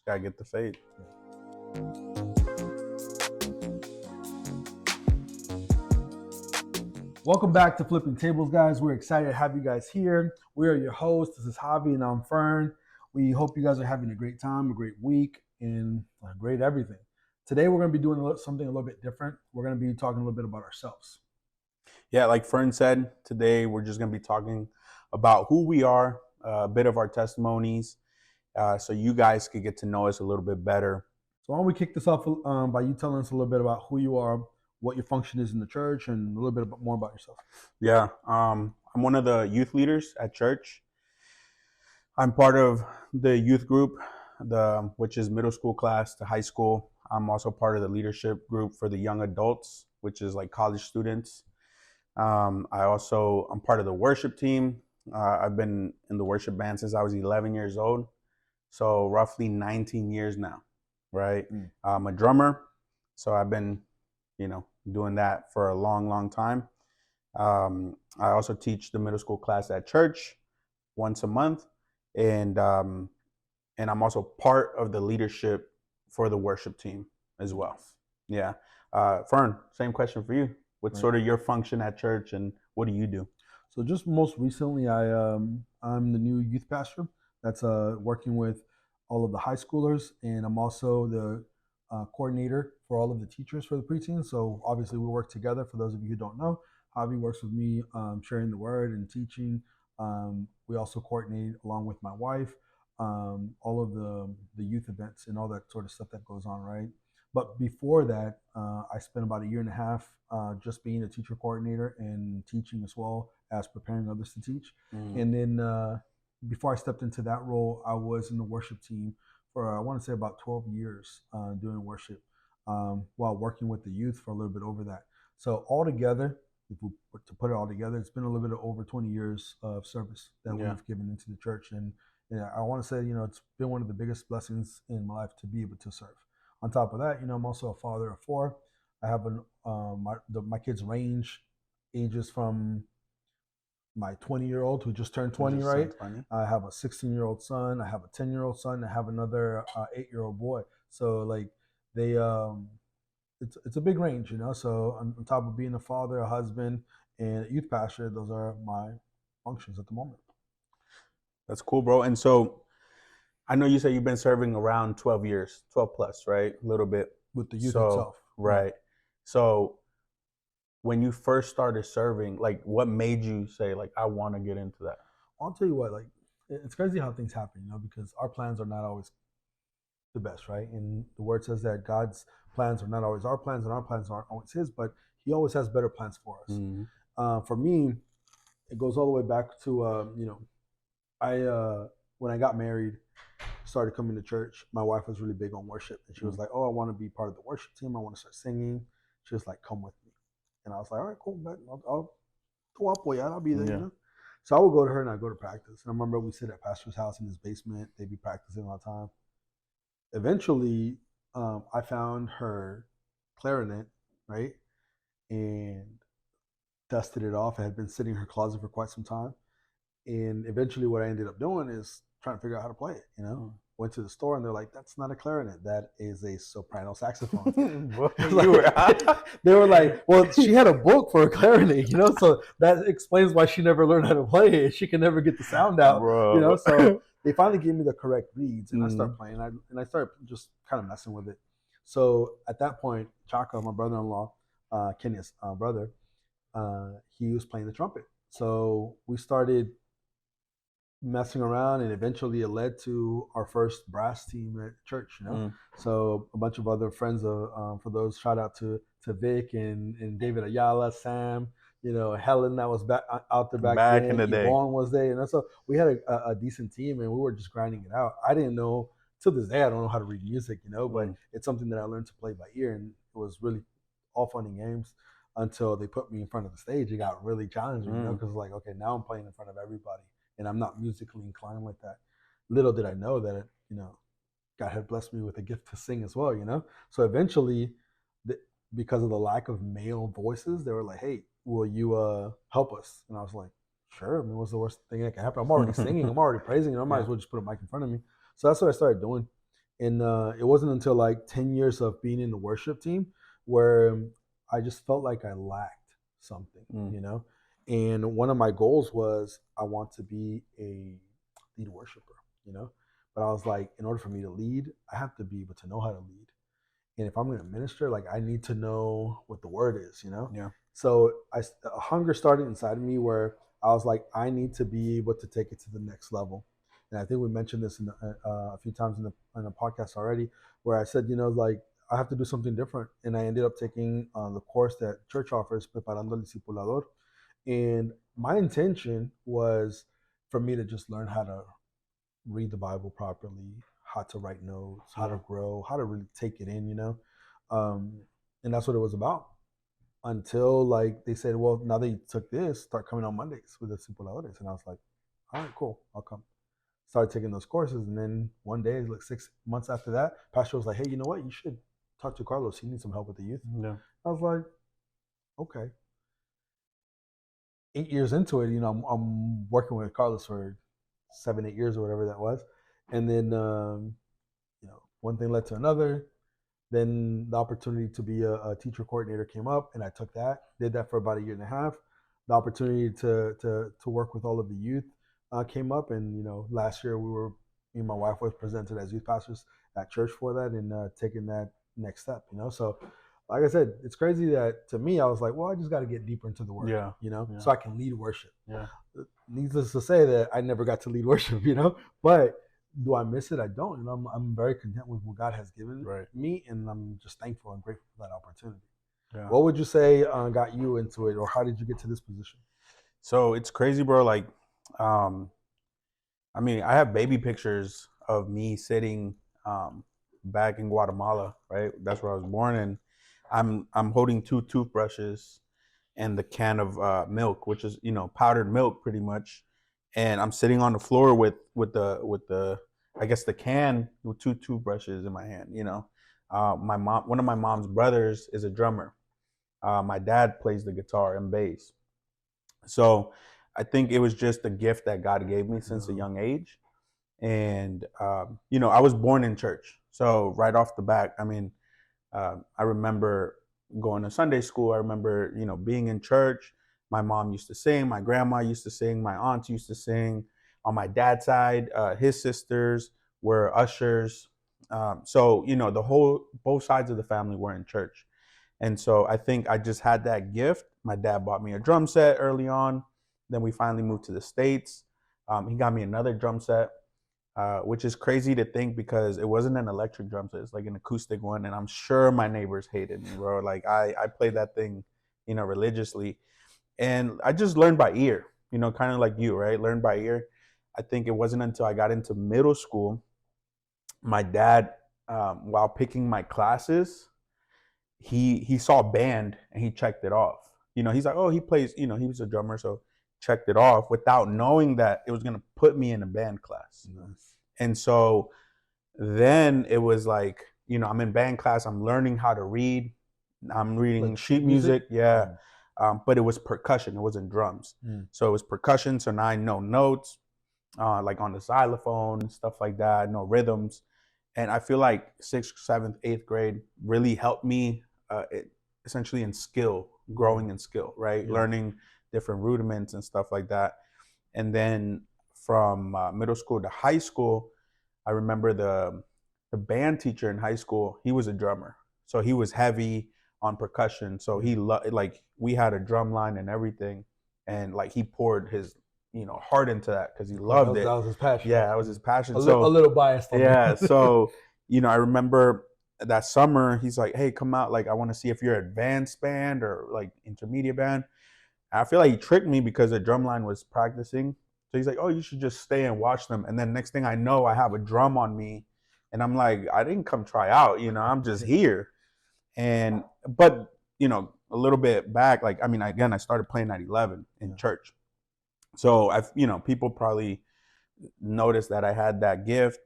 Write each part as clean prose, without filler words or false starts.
Gotta get the faith. Welcome back to Flipping Tables, guys. We're excited to have you guys here. We are your hosts. This is Javi and I'm Fern. We hope you guys are having a great time, a great week, and a great everything. Today, we're going to be doing something a little bit different. We're going to be talking a little bit about ourselves. Yeah, like Fern said, today we're just going to be talking about who we are, a bit of our testimonies, so you guys could get to know us a little bit better. So why don't we kick this off by you telling us a little bit about who you are, what your function is in the church, and a little bit more about yourself. Yeah, I'm one of the youth leaders at church. I'm part of the youth group, which is middle school class to high school. I'm also part of the leadership group for the young adults, which is like college students. I'm part of the worship team. I've been in the worship band since I was 11 years old, so roughly 19 years now, right? I'm a drummer, so I've been, doing that for a long, long time. I also teach the middle school class at church once a month, and I'm also part of the leadership for the worship team as well. Yeah. Fern, same question for you. What's sort of your function at church, and what do you do? So just most recently, I'm the new youth pastor that's working with all of the high schoolers, and I'm also the coordinator for all of the teachers for the preteens. So obviously we work together. For those of you who don't know, Javi works with me sharing the word and teaching. We also coordinate along with my wife all of the youth events and all that sort of stuff that goes on, right? But before that, I spent about 1.5 years just being a teacher coordinator and teaching as well as preparing others to teach. And then before I stepped into that role, I was in the worship team for, I want to say, about 12 years doing worship while working with the youth for a little bit over that. So altogether, if we were to put it all together, it's been a little bit of over 20 years of service that we've given into the church. And I want to say, it's been one of the biggest blessings in my life to be able to serve. On top of that, I'm also a father of 4. I have my kids range ages from my 20-year-old who just turned 20, right? I have a 16-year-old son. I have a 10-year-old son. I have another 8-year-old boy. So like they, it's a big range, So on top of being a father, a husband, and a youth pastor, those are my functions at the moment. That's cool, bro. And so I know you said you've been serving around 12 years, 12 plus, right? A little bit. With the youth itself. Right. So when you first started serving, like what made you say, like, I want to get into that? I'll tell you what, like, it's crazy how things happen, because our plans are not always the best, right? And the word says that God's plans are not always our plans, and our plans aren't always his, but he always has better plans for us. For me, it goes all the way back to, when I got married, started coming to church. My wife was really big on worship, and she was like, "Oh, I want to be part of the worship team. I want to start singing." She was like, "Come with me," and I was like, "All right, cool, man. I'll go up, boy. I'll be there." So I would go to her and I'd go to practice. And I remember we sit at Pastor's house in his basement. They'd be practicing all the time. Eventually, I found her clarinet, right, and dusted it off. It had been sitting in her closet for quite some time. And eventually what I ended up doing is trying to figure out how to play it, Went to the store and they're like, "That's not a clarinet. That is a soprano saxophone." They were like, "Well, she had a book for a clarinet, so that explains why she never learned how to play it. She can never get the sound out, So they finally gave me the correct reeds and I started playing. And I started just kind of messing with it. So at that point, Chaka, my brother-in-law, Kenya's brother, he was playing the trumpet. So we started messing around, and eventually it led to our first brass team at church, So a bunch of other friends for those, shout out to Vic and David Ayala, Sam, Helen that was out there back then, in the day. Yvonne was there, so we had a decent team and we were just grinding it out. I didn't know, to this day I don't know how to read music, but it's something that I learned to play by ear, and it was really all fun and games until they put me in front of the stage. It got really challenging, because like, okay, now I'm playing in front of everybody and I'm not musically inclined like that. Little did I know that, God had blessed me with a gift to sing as well, So eventually, because of the lack of male voices, they were like, "Hey, will you help us?" And I was like, "Sure. I mean, what's the worst thing that can happen? I'm already singing. I'm already praising. I might as well just put a mic in front of me." So that's what I started doing. And it wasn't until like 10 years of being in the worship team where I just felt like I lacked something, Mm. you know? And one of my goals was I want to be a lead worshiper, you know? But I was like, in order for me to lead, I have to be able to know how to lead. And if I'm going to minister, like I need to know what the word is, you know? Yeah. So a hunger started inside of me where I was like, I need to be able to take it to the next level. And I think we mentioned this a few times in the podcast already, where I said, you know, like I have to do something different. And I ended up taking the course that church offers, Preparando el Discipulador. And my intention was for me to just learn how to read the Bible properly, how to write notes, how to Yeah. grow, how to really take it in, you know. Um, and that's what it was about until like they said, well, now that you took this, start coming on Mondays with the Simuladores. And I was like, all right, cool, I'll come. Started taking those courses. And then one day, like 6 months after that, Pastor was like, hey, you know what? You should talk to Carlos. He needs some help with the youth. Yeah. I was like, okay. 8 years into it, you know, I'm working with Carlos for 7, 8 years or whatever that was. And then, you know, one thing led to another. Then the opportunity to be a teacher coordinator came up, and I took that. Did that for about a year and a half. The opportunity to work with all of the youth came up, and you know, last year me and my wife was presented as youth pastors at church for that, and taking that next step. You know, so like I said, it's crazy that to me, I was like, well, I just got to get deeper into the word. Yeah. You know, Yeah. so I can lead worship. Yeah. Needless to say that I never got to lead worship. You know, but do I miss it? I don't. You know, I'm very content with what God has given Right. me, and I'm just thankful and grateful for that opportunity. Yeah. What would you say got you into it, or how did you get to this position? So it's crazy, bro. Like, um, I mean, I have baby pictures of me sitting back in Guatemala, right? That's where I was born, and I'm holding two toothbrushes and the can of milk, which is powdered milk, pretty much. And I'm sitting on the floor with the I guess the can with two toothbrushes in my hand. My mom, one of my mom's brothers, is a drummer. My dad plays the guitar and bass. So I think it was just a gift that God gave me since a young age. And I was born in church, so right off the bat, I mean, I remember going to Sunday school. I remember, being in church. My mom used to sing. My grandma used to sing. My aunts used to sing. On my dad's side, his sisters were ushers. So, both sides of the family were in church. And so I think I just had that gift. My dad bought me a drum set early on. Then we finally moved to the States. He got me another drum set, which is crazy to think because it wasn't an electric drum set. It's like an acoustic one. And I'm sure my neighbors hated me, bro. Like I played that thing, religiously. And I just learned by ear, kind of like you, right? Learned by ear. I think it wasn't until I got into middle school, my dad, while picking my classes, he saw a band and he checked it off. He's like, oh, he plays, he was a drummer, so checked it off without knowing that it was gonna put me in a band class. Nice. And so then it was like, I'm in band class, I'm learning how to read, I'm reading Like sheet sheet music? music, yeah. But it was percussion, it wasn't drums. Mm. So it was percussion, so now I know notes, like on the xylophone, stuff like that, know rhythms. And I feel like sixth, seventh, eighth grade really helped me essentially in skill, growing in skill, right? Yeah. Learning different rudiments and stuff like that. And then from middle school to high school, I remember the band teacher in high school. He was a drummer, so he was heavy on percussion. So he like we had a drum line and everything, and like he poured his heart into that because he loved it. That was his passion. Yeah, that was his passion. A So little biased on yeah, that. so I remember that summer he's like, "Hey, come out! Like, I want to see if you're advanced band or like intermediate band." I feel like he tricked me because the drum line was practicing. So he's like, "Oh, you should just stay and watch them." And then next thing I know, I have a drum on me, and I'm like, "I didn't come try out, I'm just here." And but a little bit back, like I mean, again, I started playing at 11 in church, so people probably noticed that I had that gift.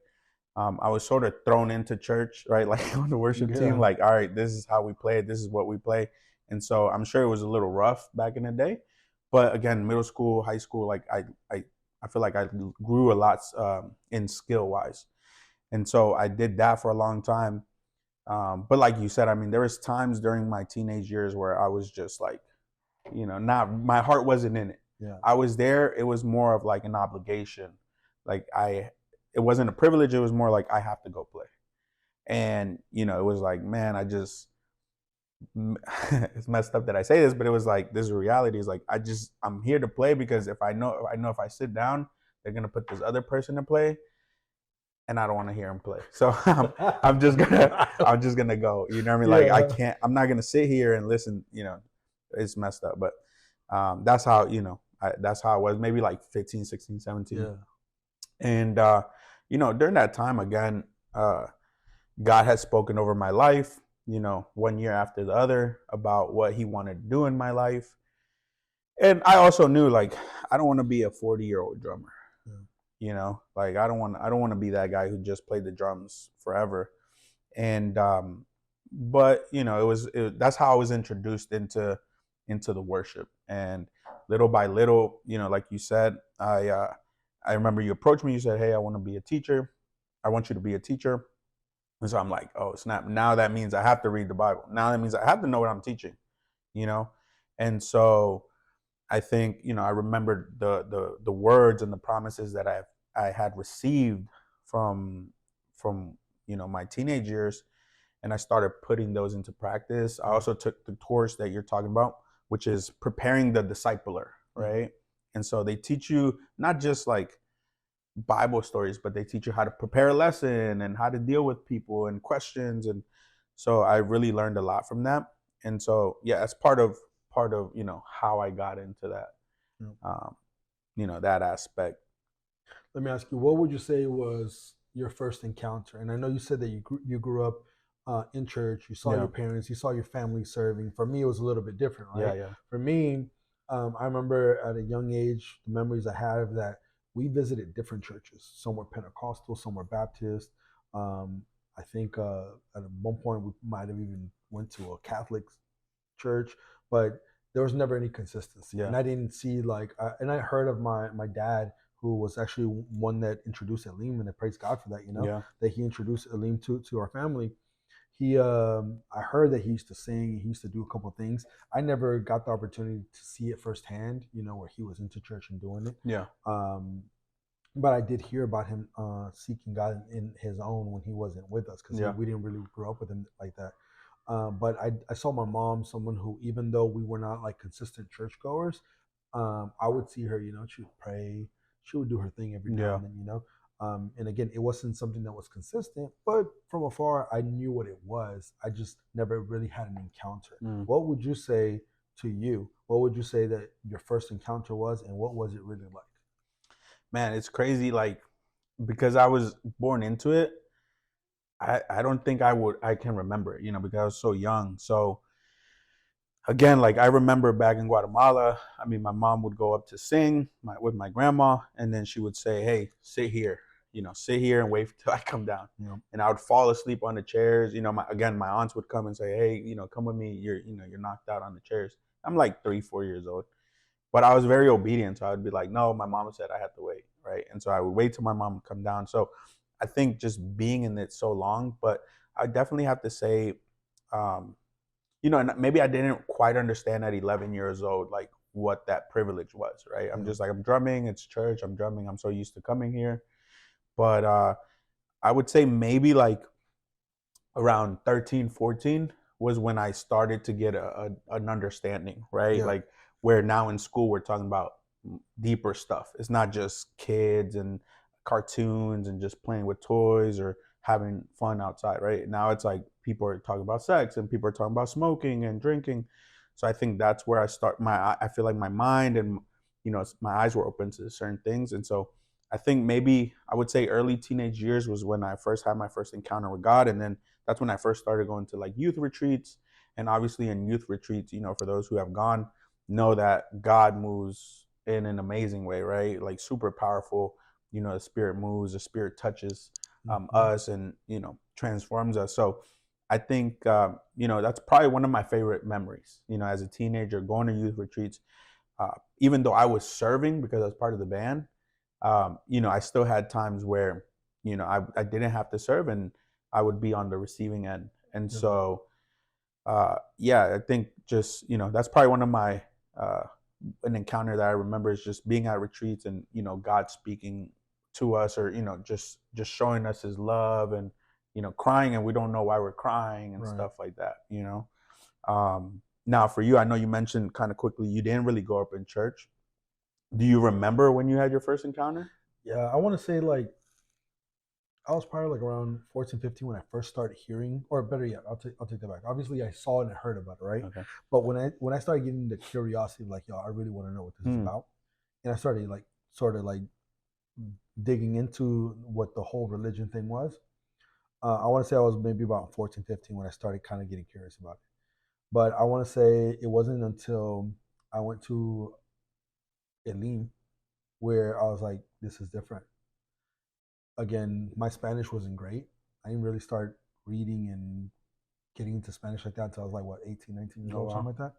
I was sort of thrown into church, right? Like on the worship team, like, all right, this is how we play, this is what we play. And so I'm sure it was a little rough back in the day. But again, middle school, high school, like I feel like I grew a lot in skill wise. And so I did that for a long time. But like you said, I mean, there was times during my teenage years where I was just like, not my heart wasn't in it. Yeah. I was there. It was more of like an obligation. Like it wasn't a privilege. It was more like I have to go play. And it was like, man, I just it's messed up that I say this, but it was like this reality is like I'm here to play because if I know if I sit down, they're gonna put this other person to play, and I don't want to hear him play. So I'm just gonna go. You know what I mean? Like I Yeah. can't. I'm not gonna sit here and listen. It's messed up. But that's how that's how it was. Maybe like 15, 16, 17. Yeah. And during that time again, God has spoken over my life. One year after the other about what He wanted to do in my life. And I also knew like I don't want to be a 40-year-old drummer. Like I don't want to be that guy who just played the drums forever. And but that's how I was introduced into the worship. And little by little, like you said, I remember you approached me. You said, hey, I want to be a teacher. I want you to be a teacher. And so I'm like, oh snap, now that means I have to read the Bible. Now that means I have to know what I'm teaching. you know and so I think I remembered the words and the promises that I had received from my teenage years, and I started putting those into practice. I also took the course that you're talking about, which is preparing the discipler, right? And so they teach you not just like Bible stories, but they teach you how to prepare a lesson and how to deal with people and questions. And so I really learned a lot from that. And so yeah, that's part of how I got into that, Yeah. that aspect. Let me ask you, what would you say was your first encounter? And I know you said that you grew up in church. You saw Yeah, your parents, you saw your family serving. For me, it was a little bit different, yeah, right? yeah, For me, I remember at a young age, the memories I have that we visited different churches. Some were Pentecostal, some were Baptist. Um, I think at one point we might have even went to a Catholic church, but there was never any consistency. yeah, And I didn't see and I heard of my dad, who was actually one that introduced Aleem, and I praise God for that. yeah, That he introduced Aleem to our family. I heard that he used to sing. He used to do a couple of things. I never got the opportunity to see it firsthand. Where he was into church and doing it. yeah, Um, but I did hear about him seeking God in his own when he wasn't with us, because yeah, we didn't really grow up with him like that. But I saw my mom, someone who, even though we were not like consistent churchgoers, I would see her. She would pray, she would do her thing every now yeah. and then. And again, it wasn't something that was consistent, but from afar, I knew what it was. I just never really had an encounter. Mm. What would you say to you? What would you say that your first encounter was, and what was it really like? Man, it's crazy. Like because I was born into it, I don't think I can remember it. Because I was so young. So again, like I remember back in Guatemala, I mean, my mom would go up to sing with my grandma, and then she would say, "Hey, sit here, sit here and wait till I come down." Yeah. And I would fall asleep on the chairs. My aunts would come and say, "Hey, come with me. You're knocked out on the chairs." I'm like 3, 4 years old, but I was very obedient. So I would be like, "No, my mom said I had to wait, right?" And so I would wait till my mom would come down. So I think just being in it so long, but I definitely have to say, um, and maybe I didn't quite understand at 11 years old, like what that privilege was, right? I'm Yeah. just like, I'm drumming, it's church, I'm drumming, I'm so used to coming here. But I would say maybe like around 13, 14 was when I started to get an understanding, right? Yeah. Like where now in school we're talking about deeper stuff. It's not just kids and cartoons and just playing with toys or having fun outside, right? Now it's like people are talking about sex and people are talking about smoking and drinking. So I think that's where I feel like my mind and my eyes were open to certain things. And so I think maybe I would say early teenage years was when I first had my first encounter with God. And then that's when I first started going to like youth retreats. And obviously in youth retreats, for those who have gone, know that God moves in an amazing way, right? Like super powerful. The Spirit moves, the Spirit touches Mhm. us, and transforms us. So I think that's probably one of my favorite memories. As a teenager, going to youth retreats, even though I was serving because I was part of the band, I still had times where I didn't have to serve, and I would be on the receiving end. And so yeah, I think just that's probably one of my uh, an encounter that I remember is just being at retreats and God speaking to us, or just showing us His love, and crying and we don't know why we're crying and Right. stuff like that. Now for you, I know you mentioned kind of quickly you didn't really grow up in church. Do you remember when you had your first encounter? Yeah, I want to say like I was probably like around 14, 15 when I first started hearing, or better yet, I'll take that back. Obviously, I saw it and heard about it, right? Okay. But when I started getting the curiosity, like, yo, I really want to know what this is Hmm. about, and I started like sort of like digging into what the whole religion thing was. I want to say I was maybe about 14, 15 when I started kind of getting curious about it. But I want to say it wasn't until I went to Elim where I was like, this is different. Again, my Spanish wasn't great. I didn't really start reading and getting into Spanish like that until I was like, what, 18, 19 years Oh old, something wow. like that.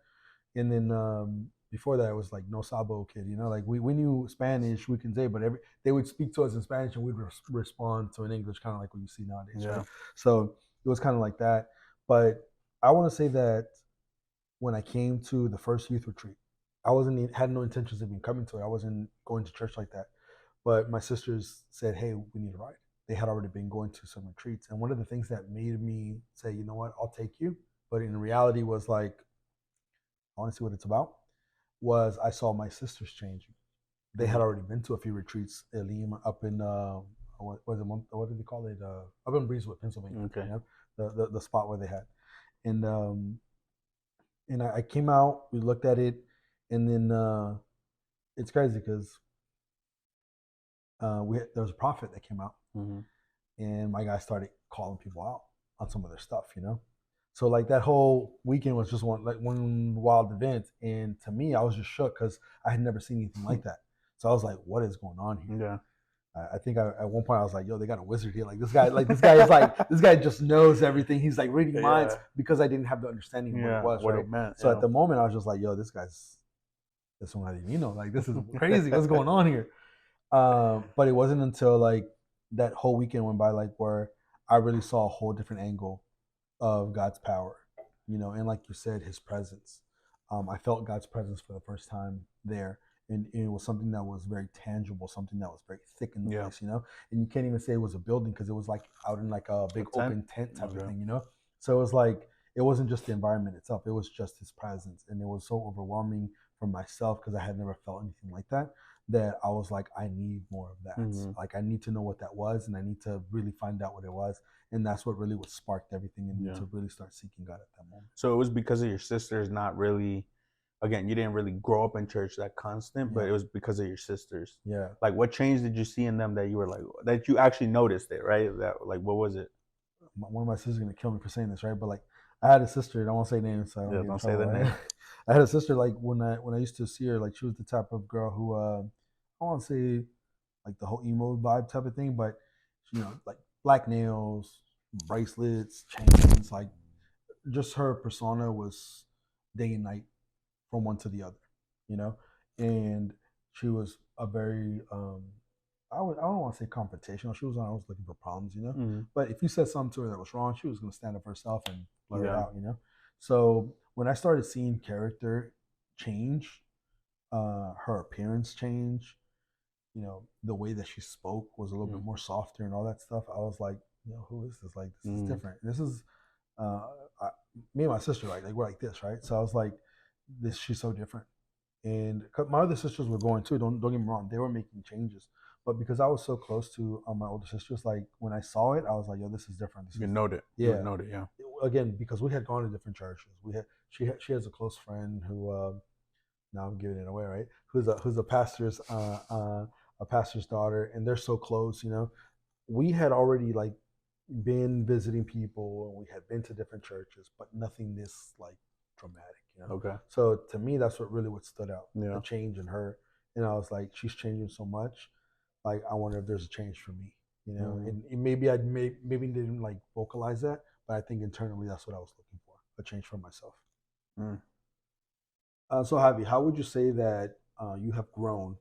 And then before that, it was like no sabo kid, like we knew Spanish, we can say, but they would speak to us in Spanish and we'd respond to in English, kind of like what you see nowadays, right? Yeah. So it was kind of like that. But I want to say that when I came to the first youth retreat, I wasn't had no intentions of even coming to it. I wasn't going to church like that. But my sisters said, "Hey, we need a ride." They had already been going to some retreats, and one of the things that made me say, "You know what, I'll take you," but in reality was like, "I want to see what it's about." Was I saw my sisters changing. They had Mhm. already been to a few retreats, Elim, up in what was it? What did they call it? Up in Breezewood, Pennsylvania. Okay. The spot where they had, and I came out. We looked at it, and then it's crazy because there was a prophet that came out, Hmm. and my guy started calling people out on some of their stuff. So like that whole weekend was just one wild event, and to me, I was just shook because I had never seen anything like that. So I was like, "What is going on here?" Yeah. I think at one point I was like, "Yo, they got a wizard here! Like this guy just knows everything. He's like reading minds," Yeah. because I didn't have the understanding of what it Yeah. was, What right? it meant. So at Yeah. the moment, I was just like, "Yo, this one, like this is crazy. What's going on here?" But it wasn't until like that whole weekend went by, like where I really saw a whole different angle of God's power, and like you said, His presence. I felt God's presence for the first time there, and it was something that was very tangible, something that was very thick in the Yeah. place. And you can't even say it was a building because it was like out in like a A big tent. open tent type of Okay. thing. So it was like it wasn't just the environment itself; it was just His presence, and it was so overwhelming for myself because I had never felt anything like that I was like, I need more of that. Hmm. Like I need to know what that was, and I need to really find out what it was, and that's what really what sparked everything in me Yeah. to really start seeking God at that moment. So it was because of your sisters, not really. Again, you didn't really grow up in church that constant, but Yeah, it was because of your sisters. yeah. Like, what change did you see in them that you were like that you actually noticed it, right? That like, what was it? One of my sisters is gonna kill me for saying this, right? But like, I had a sister. I don't want to say names, so I don't Yeah. get in Don't say trouble, the right? name. I had a sister like when I used to see her, like she was the type of girl who I want to say like the whole emo vibe type of thing, but like black nails, bracelets, chains, like just her persona was day and night from one to the other, you know, and she was a very I don't want to say confrontational. She was always looking for problems. Hmm. But if you said something to her that was wrong, she was going to stand up for herself and blur it Yeah. out. So when I started seeing character change, her appearance change, the way that she spoke was a little bit Mm. more softer and all that stuff. I was like, who is this? Like, this is Mm. different. This is uh, I, me and my sister, like we're like this, right? So I was like, this she's so different. And my other sisters were going too. Don't get me wrong; they were making changes. But because I was so close to my older sisters, like when I saw it, I was like, "Yo, this is different. This You is note it. You would yeah." note it. Yeah. Again, because we had gone to different churches. She has a close friend who now I'm giving it away, right? Who's a pastor's daughter, and they're so close. We had already like been visiting people and we had been to different churches, but nothing this like dramatic. Okay. So to me, that's what stood out, the Yeah. change in her. And I was like, she's changing so much. Like, I wonder if there's a change for me, Hmm. and maybe maybe didn't like vocalize that, but I think internally that's what I was looking for, a change for myself. Mm. So Javi, how would you say that you have grown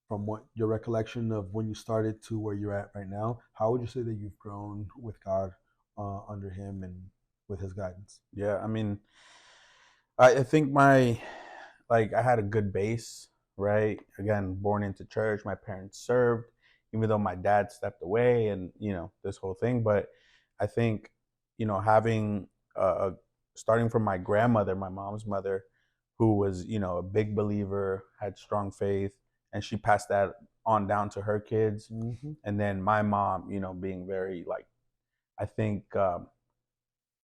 from what your recollection of when you started to where you're at right now, how would you say that you've grown with God under Him and with His guidance? Yeah, I mean, I think my like I had a good base, right? Again, born into church, my parents served, even though my dad stepped away, and this whole thing. But I think having starting from my grandmother, my mom's mother, who was a big believer, had strong faith, and she passed that on down to her kids, Mm-hmm. and then my mom, being very like I think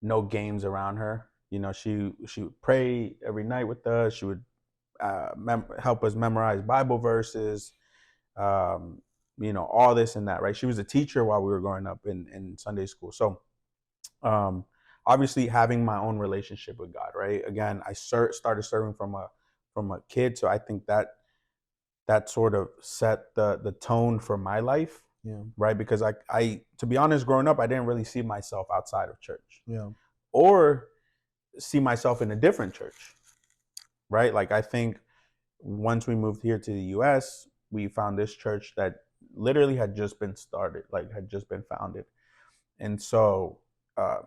no games around her. She would pray every night with us. She would help us memorize Bible verses, all this and that, right? She was a teacher while we were growing up in Sunday school. So, um, obviously, having my own relationship with God, right? Again, I started serving from a kid, so I think that sort of set the tone for my life, Yeah. right? Because I to be honest, growing up, I didn't really see myself outside of church Yeah. or see myself in a different church, right? Like I think once we moved here to the US, we found this church that literally had just been started, like had just been founded. And so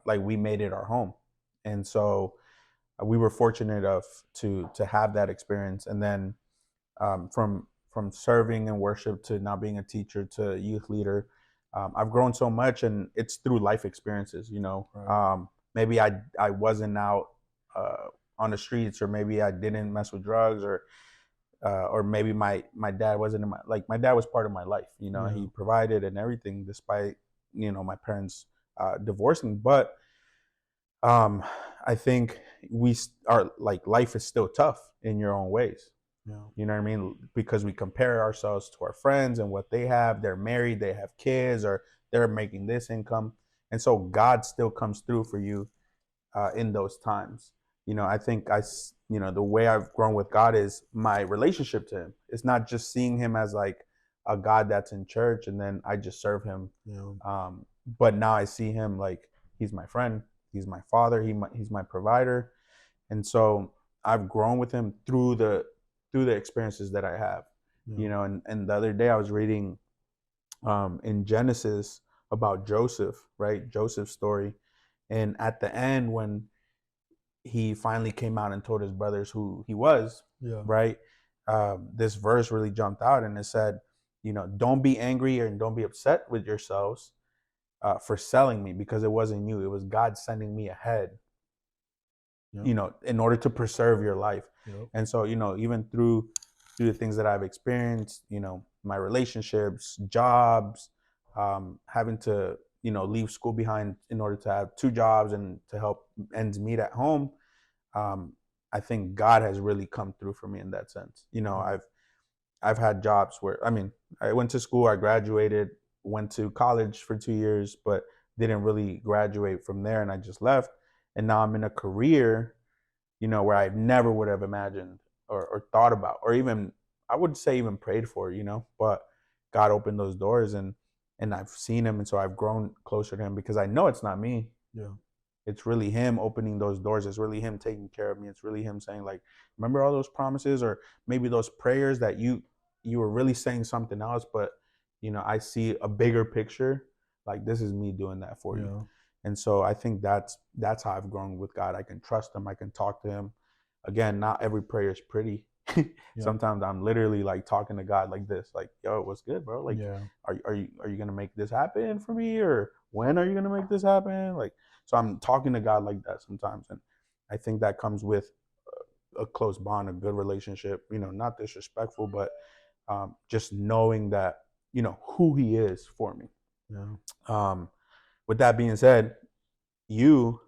like we made it our home. And so we were fortunate enough to have that experience. And then from serving and worship to now being a teacher to youth leader, I've grown so much, and it's through life experiences. Right. Maybe I wasn't out on the streets, or maybe I didn't mess with drugs, or maybe my dad wasn't in my dad was part of my life. Yeah. He provided and everything despite my parents divorcing. But um, I think we are like life is still tough in your own ways. Yeah. You know what I mean? Because we compare ourselves to our friends and what they have. They're married, they have kids, or they're making this income. And so God still comes through for you in those times. I think the way I've grown with God is my relationship to Him. It's not just seeing Him as like a God that's in church and then I just serve Him. Yeah. But now I see Him like He's my friend, He's my father, He's my provider, and so I've grown with Him through the experiences that I have. Yeah. And the other day I was reading in Genesis about Joseph, right? Joseph's story, and at the end when he finally came out and told his brothers who he was, Yeah. right? This verse really jumped out, and it said, don't be angry and don't be upset with yourselves for selling me, because it wasn't you, it was God sending me ahead, Yeah. in order to preserve your life. Yep. And so, even through the things that I've experienced, my relationships, jobs, having to, leave school behind in order to have two jobs and to help ends meet at home. um, I think God has really come through for me in that sense. Yeah. I've had jobs where, I mean, I went to school, I graduated, went to college for 2 years, but didn't really graduate from there, and I just left. And now I'm in a career, where I never would have imagined or thought about, or even I would say even prayed for, But God opened those doors, and I've seen Him, and so I've grown closer to Him because I know it's not me. Yeah. It's really Him opening those doors. It's really Him taking care of me. It's really Him saying, like, remember all those promises, or maybe those prayers that you were really saying something else, but I see a bigger picture. Like, this is me doing that for you. Yeah. And so I think that's how I've grown with God. I can trust Him. I can talk to Him. Again, not every prayer is pretty. Yeah. Sometimes I'm literally like talking to God like this, like, "Yo, what's good, bro? Like, Yeah. are you gonna make this happen for me, or when are you gonna make this happen?" Like, so I'm talking to God like that sometimes, and I think that comes with a close bond, a good relationship. Not disrespectful, but just knowing that who He is for me. Yeah. Um, with that being said, you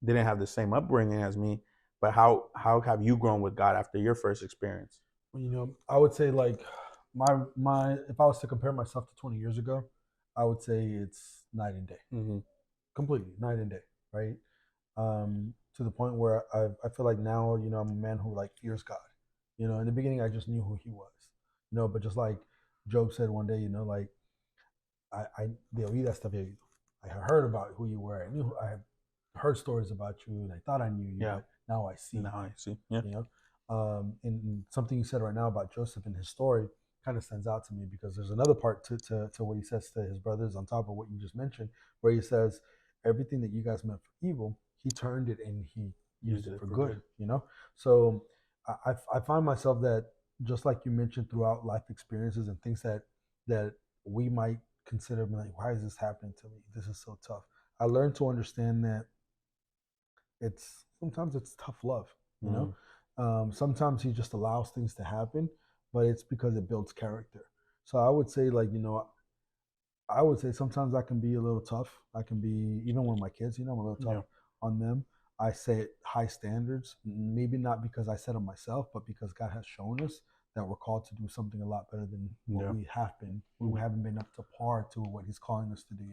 didn't have the same upbringing as me, but how have you grown with God after your first experience? I would say like my if I was to compare myself to 20 years ago, I would say it's night and day, Mm-hmm. completely night and day, right? To the point where I feel like now, I'm a man who like fears God. In the beginning, I just knew who He was, but just like Job said one day, like I de oídas te había oído. I heard about who you were. I have heard stories about you, and I thought I knew you, Yeah. but now I see. Now I see. Yeah. And something you said right now about Joseph and his story, kind of stands out to me because there's another part to what he says to his brothers on top of what you just mentioned, where he says, everything that you guys meant for evil, he turned it and he used it for good, you know? So I find myself that just like you mentioned throughout life experiences and things that we might consider like, why is this happening to me? This is so tough. I learned to understand that it's sometimes it's tough love, you know. Sometimes he just allows things to happen, but it's because it builds character. So I would say, like, I would say sometimes I can be a little tough. I can be, even with my kids, I'm a little tough on them. I set high standards, maybe not because I set them myself, but because God has shown us that we're called to do something a lot better than what we have been. We haven't been up to par to what He's calling us to do,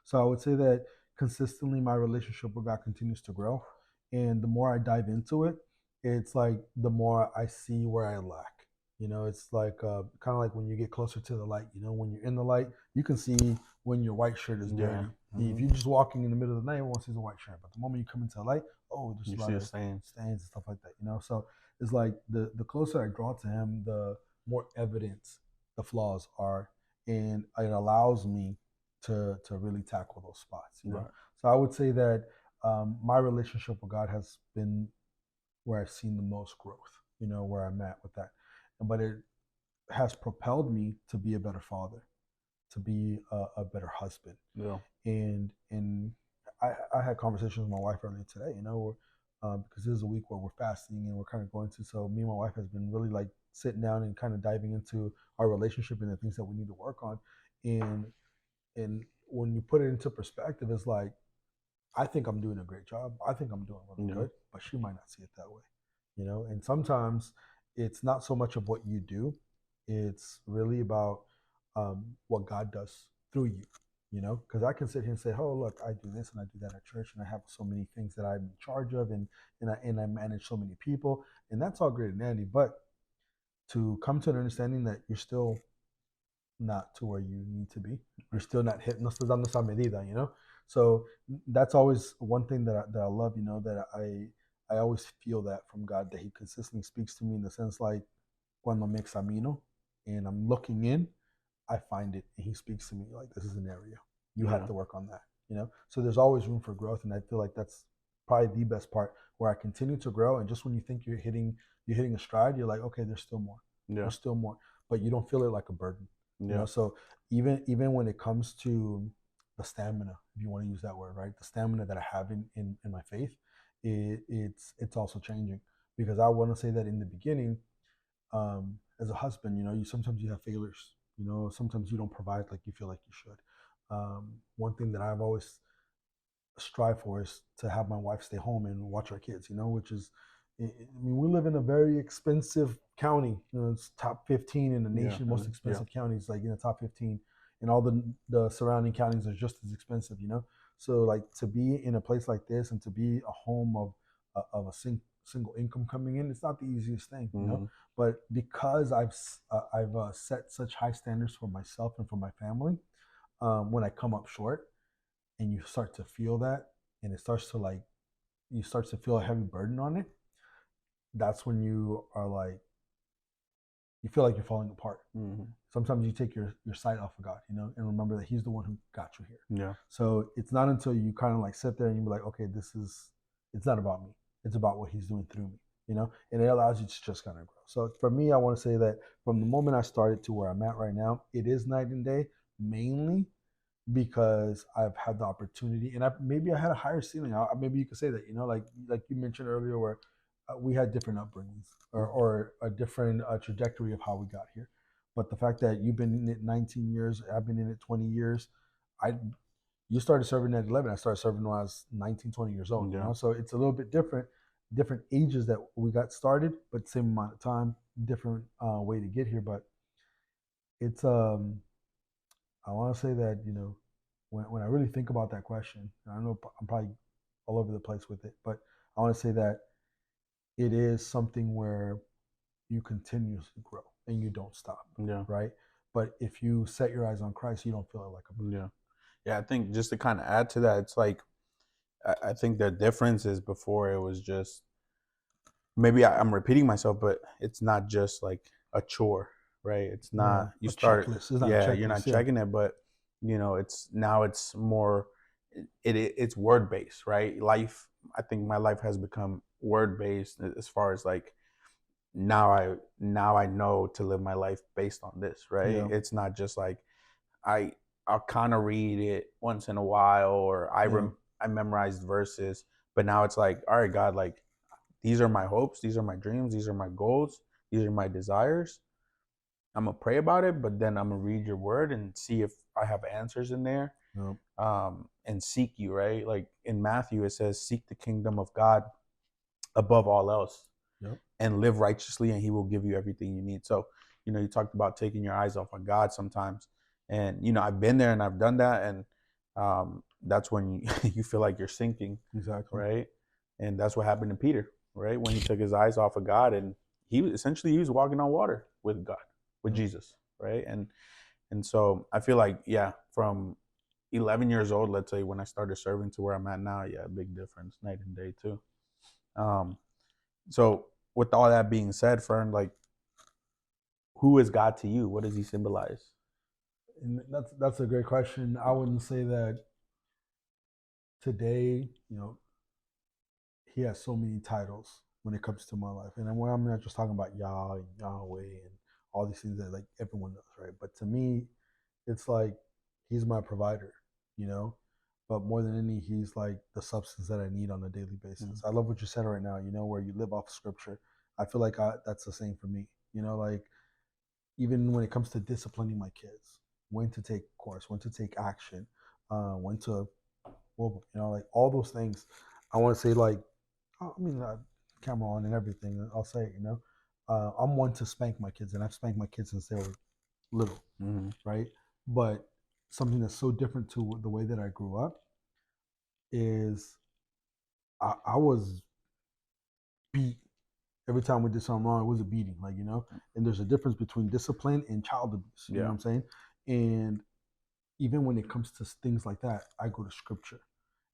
So I would say that consistently my relationship with God continues to grow. And the more I dive into it, it's like the more I see where I lack. It's like kind of like when you get closer to the light, when you're in the light, you can see when your white shirt is dirty. If you're just walking in the middle of the night, everyone sees a white shirt. But the moment you come into the light, there's a lot of stains and stuff like that. So it's like the closer I draw to Him, the more evidence the flaws are, and it allows me to really tackle those spots. So I would say that my relationship with God has been where I've seen the most growth. Where I'm at with that, but it has propelled me to be a better father, to be a better husband. And I had conversations with my wife earlier today, because this is a week where we're fasting and we're kind of going to. So me and my wife has been really like sitting down and kind of diving into our relationship and the things that we need to work on. And when you put it into perspective, it's like, I think I'm doing a great job. I think I'm doing really good, but she might not see it that way, And sometimes it's not so much of what you do; it's really about what God does through you. Because I can sit here and say, "Oh, look, I do this and I do that at church, and I have so many things that I'm in charge of, and I manage so many people, and that's all great and dandy." But to come to an understanding that you're still not to where you need to be. You're still not hitting, no estás dando esa medida. So that's always one thing that I love, that I always feel that from God, that He consistently speaks to me in the sense like, cuando me examino and I'm looking in, I find it and He speaks to me like, this is an area. You have to work on that. So there's always room for growth, and I feel like that's probably the best part, where I continue to grow, and just when you think you're hitting a stride, you're like, okay, there's still more. There's still more. But you don't feel it like a burden. So even when it comes to the stamina, if you want to use that word, right? The stamina that I have in my faith, it's also changing, because I want to say that in the beginning, as a husband, you sometimes you have failures. Sometimes you don't provide like you feel like you should. One thing that I've always strive for is to have my wife stay home and watch our kids, which is, I mean, we live in a very expensive county. It's top 15 in the nation, most expensive counties, like in the top 15, and all the surrounding counties are just as expensive. So like, to be in a place like this and to be a home of a single income coming in, it's not the easiest thing. But because I've set such high standards for myself and for my family, when I come up short, and you start to feel that, and it starts to like, you start to feel a heavy burden on it, that's when you are like, you feel like you're falling apart. Sometimes you take your sight off of God, and remember that He's the one who got you here. So it's not until you kind of like sit there and you be like, okay, it's not about me, it's about what He's doing through me. And it allows you to just kind of grow. So for me, I want to say that from the moment I started to where I'm at right now, it is night and day, mainly because I've had the opportunity, and maybe I had a higher ceiling. Maybe you could say that, like you mentioned earlier, where we had different upbringings, or a different trajectory of how we got here. But the fact that you've been in it 19 years, I've been in it 20 years. I You started serving at 11. I started serving when I was 19, 20 years old. So it's a little bit different ages that we got started, but same amount of time, different way to get here. But it's I want to say that, when I really think about that question, and I know I'm probably all over the place with it, but I want to say that it is something where you continuously grow and you don't stop. Right. But if you set your eyes on Christ, you don't feel it like a burden. I think just to kind of add to that, it's like, I think the difference is, before it was just, maybe I'm repeating myself, but it's not just like a chore. right? It's Yeah, not, you a start, checklist. It's not a yeah, you're checklist. not Yeah, checking it, but it's now it's more, it's word based, right? Life, I think my life has become word based as far as like, now I know to live my life based on this, right? yeah, It's not just like I I'll kind of read it once in a while, or yeah, I memorized verses, but now it's like, all right, God, like these are my hopes, these are my dreams, these are my goals, these are my desires. I'm gonna pray about it, but then I'm gonna read your word and see if I have answers in there, yeah, and seek you, right? Like in Matthew, it says, seek the kingdom of God above all else yeah, and live righteously, and he will give you everything you need. So, you talked about taking your eyes off of God sometimes. And, I've been there and I've done that. And that's when you feel like you're sinking, exactly. right? And that's what happened to Peter, right? When he took his eyes off of God, and he was walking on water with God, with Yeah. Jesus, right? And so I feel like, yeah, from 11 years old, let's say, when I started serving to where I'm at now, yeah, big difference, night and day too. Um, so with all that being said, Fern, like, who is God to you? What does he symbolize? And that's a great question. I wouldn't say that today, he has so many titles when it comes to my life. And I'm not just talking about Yah and Yahweh and all these things that like everyone knows, right? But to me, it's like he's my provider, you know. But more than any, he's like the substance that I need on a daily Mm. basis. I love what you said right now, where you live off scripture. I feel like that's the same for me, like even when it comes to disciplining my kids, when to take course, when to take action, when to, well, like all those things. I want to say like, camera on and everything. I'll say, I'm one to spank my kids, and I've spanked my kids since they were little, Mm-hmm. right? But something that's so different to the way that I grew up is I was beat every time we did something wrong. It was a beating, and there's a difference between discipline and child abuse. You know what Yeah. I'm saying? And even when it comes to things like that, I go to scripture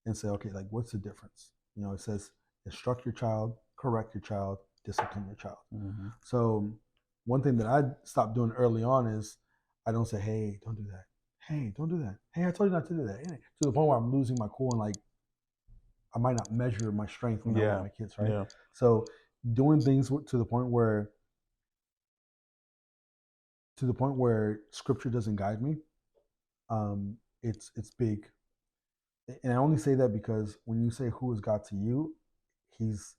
and say, okay, like what's the difference? It says instruct your child, correct your child, discipline your child. Mm-hmm. So one thing that I stopped doing early on is I don't say, hey, don't do that. Hey, don't do that. Hey, I told you not to do that. To the point where I'm losing my cool and like I might not measure my strength when I'm with Yeah. my kids, right? Yeah. So doing things to the point where scripture doesn't guide me, it's big. And I only say that because when you say who is God to you, he's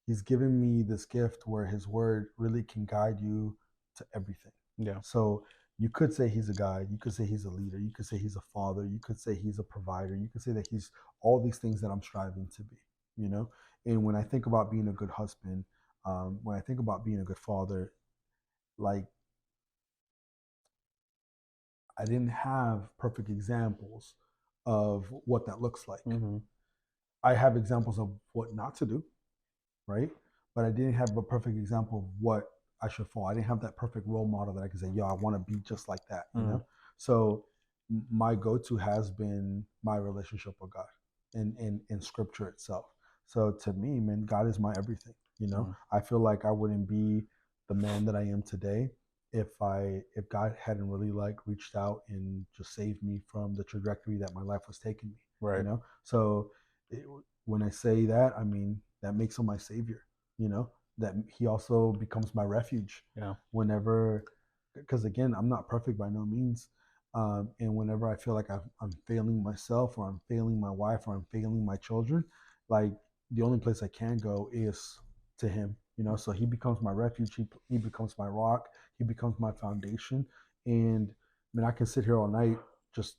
he's given me this gift where his word really can guide you to everything. Yeah. So you could say he's a guide, you could say he's a leader, you could say he's a father, you could say he's a provider, you could say that he's all these things that I'm striving to be, you know? And when I think about being a good husband, when I think about being a good father, like I didn't have perfect examples of what that looks like. Mm-hmm. I have examples of what not to do, right? But I didn't have a perfect example of what I should follow. I didn't have that perfect role model that I could say, yo, I want to be just like that. Mm. So my go-to has been my relationship with God and in scripture itself. So to me, man, God is my everything. Mm. I feel like I wouldn't be the man that I am today if God hadn't really like reached out and just saved me from the trajectory that my life was taking me. Right. So it, when I say that, I mean that makes him my savior. That he also becomes my refuge Yeah. whenever, because again, I'm not perfect by no means. And whenever I feel like I'm failing myself or I'm failing my wife or I'm failing my children, like the only place I can go is to him. So he becomes my refuge. He becomes my rock. He becomes my foundation. And I mean, I can sit here all night just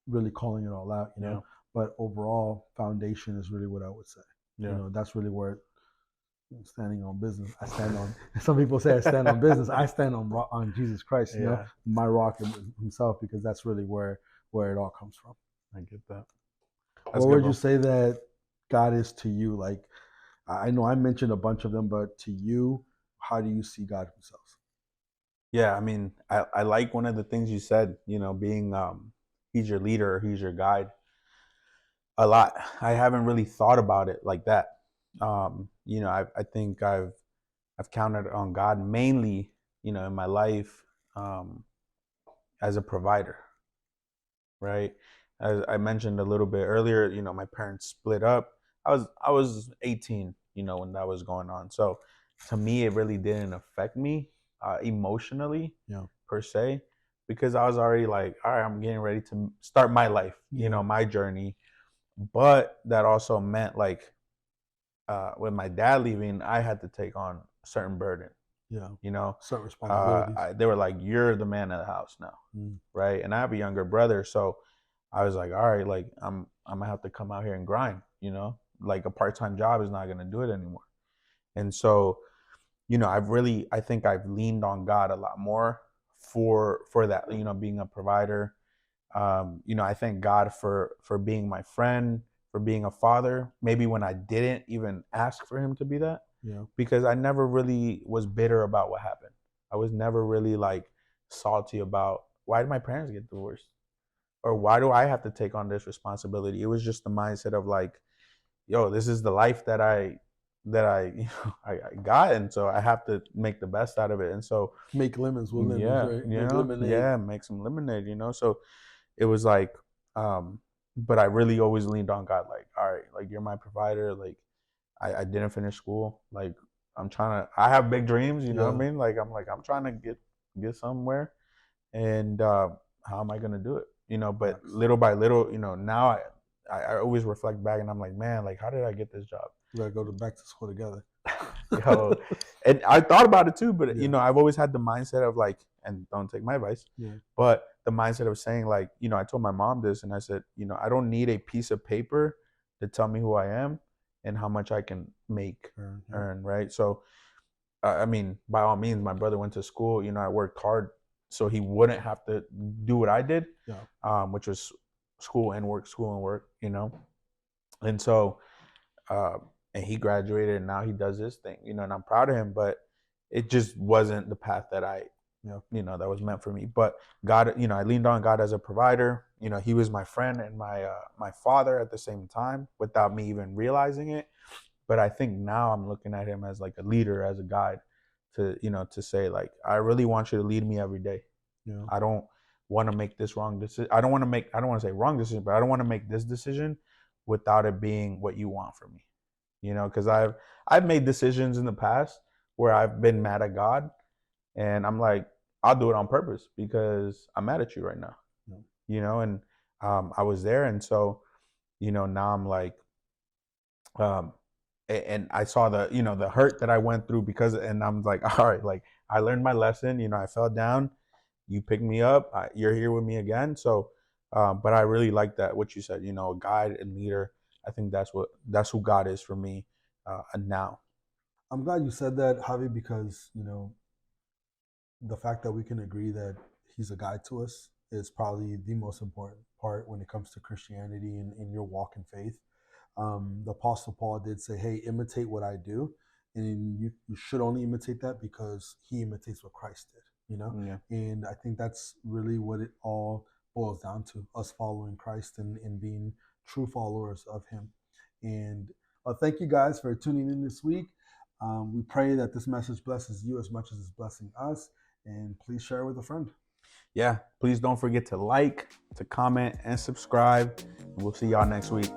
really calling it all out. Yeah. But overall, foundation is really what I would say. Yeah. That's really where I'm standing on business. I stand on. Some people say I stand on business. I stand on Jesus Christ. Yeah. My rock himself, because that's really where it all comes from. I get that. That's What good, would you bro. say that God is to you? Like, I know I mentioned a bunch of them, but to you, how do you see God Himself? Yeah. I mean, I like one of the things you said, being, he's your leader, he's your guide, a lot. I haven't really thought about it like that. I think I've counted on God mainly, in my life. um, as a provider, right? As I mentioned a little bit earlier, my parents split up. I was 18, when that was going on. So to me, it really didn't affect me emotionally Yeah. per se, because I was already like, all right, I'm getting ready to start my life, Yeah. my journey. But that also meant like with my dad leaving, I had to take on a certain burden. Yeah. You know, Certain responsibilities. they were like, "You're the man of the house now," Mm. right? And I have a younger brother, so I was like, "All right, like I'm gonna have to come out here and grind." Like a part time job is not gonna do it anymore. And so, I think I've leaned on God a lot more for that. Being a provider. I thank God for being my friend, for being a father. Maybe when I didn't even ask for Him to be that, Yeah. because I never really was bitter about what happened. I was never really like salty about why did my parents get divorced or why do I have to take on this responsibility. It was just the mindset of like, yo, this is the life that I I got, and so I have to make the best out of it. And so Make lemons with lemons, yeah, right? Make lemonade. yeah, make some lemonade. So it was like, but I really always leaned on God, like, all right, like you're my provider, like I didn't finish school. Like I have big dreams, you know what I Yeah. mean? Like I'm trying to get somewhere, and how am I gonna do it? But Facts. little by little, now I always reflect back and I'm like, man, like how did I get this job? We gotta go to back to school together. Yo, and I thought about it too, but Yeah. I've always had the mindset of like, and don't take my advice, Yeah. but the mindset of saying like, I told my mom this, and I said, I don't need a piece of paper to tell me who I am and how much I can make, Yeah. earn, right? So, I mean, by all means, my brother went to school. I worked hard so he wouldn't have to do what I did, Yeah. which was school and work, school and work, and so uh, and he graduated and now he does this thing, and I'm proud of him, but it just wasn't the path that Yeah. that was meant for me. But God, I leaned on God as a provider. He was my friend and my father at the same time without me even realizing it. But I think now I'm looking at him as like a leader, as a guide to say like, I really want you to lead me every day. Yeah. I don't want to make this wrong decision. I don't want to say wrong decision, but I don't want to make this decision without it being what you want for me. Because I've made decisions in the past where I've been mad at God, and I'm like, I'll do it on purpose because I'm mad at you right now. Yeah. And I was there, and so now I'm like, um, and I saw the hurt that I went through because, and I'm like, all right, like I learned my lesson. I fell down, you picked me up, you're here with me again. So, but I really like that what you said. A guide and leader. I think that's who God is for me now. I'm glad you said that, Javi, because the fact that we can agree that he's a guide to us is probably the most important part when it comes to Christianity and in your walk in faith. The Apostle Paul did say, "Hey, imitate what I do," and you should only imitate that because he imitates what Christ did. Yeah. And I think that's really what it all boils down to: us following Christ and being true followers of Him. And thank you guys for tuning in this week. We pray that this message blesses you as much as it's blessing us. And please share it with a friend. Yeah. Please don't forget to like, to comment, and subscribe. We'll see y'all next week.